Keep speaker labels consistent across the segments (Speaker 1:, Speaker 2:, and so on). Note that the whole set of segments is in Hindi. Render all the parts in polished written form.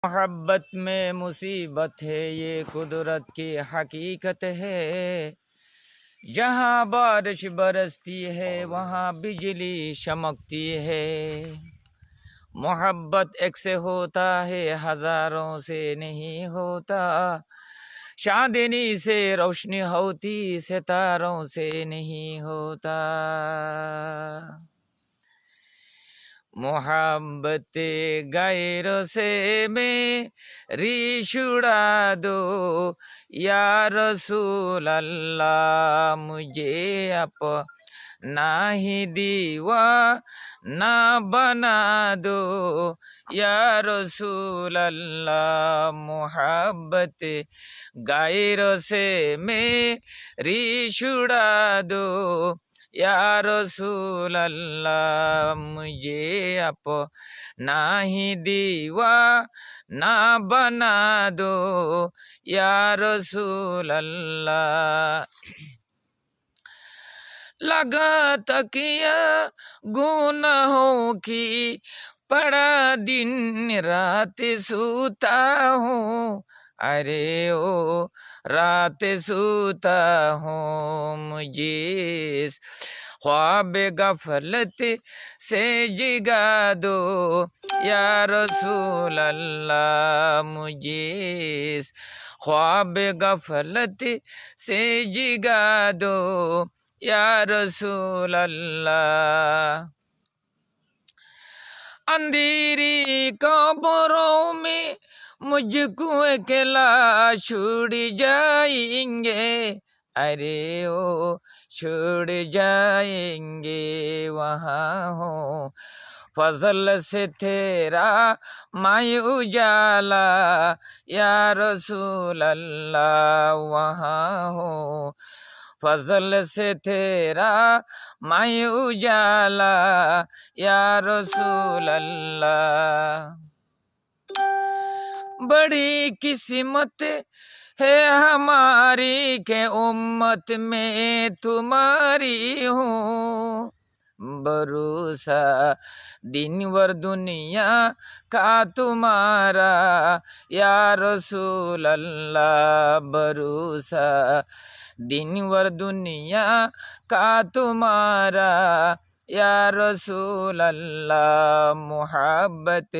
Speaker 1: मोहब्बत में मुसीबत है, ये कुदरत की हकीकत है। जहाँ बारिश बरसती है वहाँ बिजली चमकती है। मोहब्बत एक से होता है, हजारों से नहीं होता। चांदनी से रोशनी होती, सितारों से नहीं होता। मोहब्बत गैरों से मेरी छुड़ा दो या रसूल अल्लाह, मुझे अपना ही दीवाना बना दो या रसूल अल्लाह। मोहब्बत गैरों से मेरी छुड़ा दो या रसूल अल्लाह, मुझे अपना ही दीवाना बना दो या रसूल अल्लाह। लगा तकिया गुनाहों की, पड़ा दिन रात सूता हूँ। अरे ओ रात सूता हूँ, मुझे ख्वाब गफलत से जिगा दो या रसूल अल्लाह, मुझे ख्वाब गफलत से जिगा दो या रसूल अल्लाह। अंधेरी कब्रों में मुझको अकेला छोड़ जाएंगे। अरे ओ छोड़ जाएंगे, वहाँ हो फजल से तेरा माय उजाला या रसूल अल्लाह, वहाँ हो फजल से तेरा माय उजाला या रसूल अल्लाह। बड़ी किस्मत है हमारी के उम्मत में तुम्हारी हूँ। भरोसा दिन वर दुनिया का तुम्हारा या रसूल अल्लाह, भरोसा दिन वर दुनिया का तुम्हारा या रसूल अल्लाह। मोहब्बत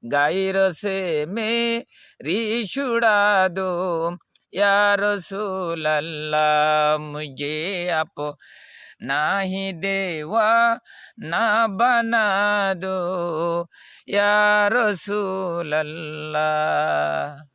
Speaker 1: गैर से मेरी छुड़ा दो या रसूल अल्लाह, मुझे अपना ही दीवाना बना दो या रसूल अल्लाह।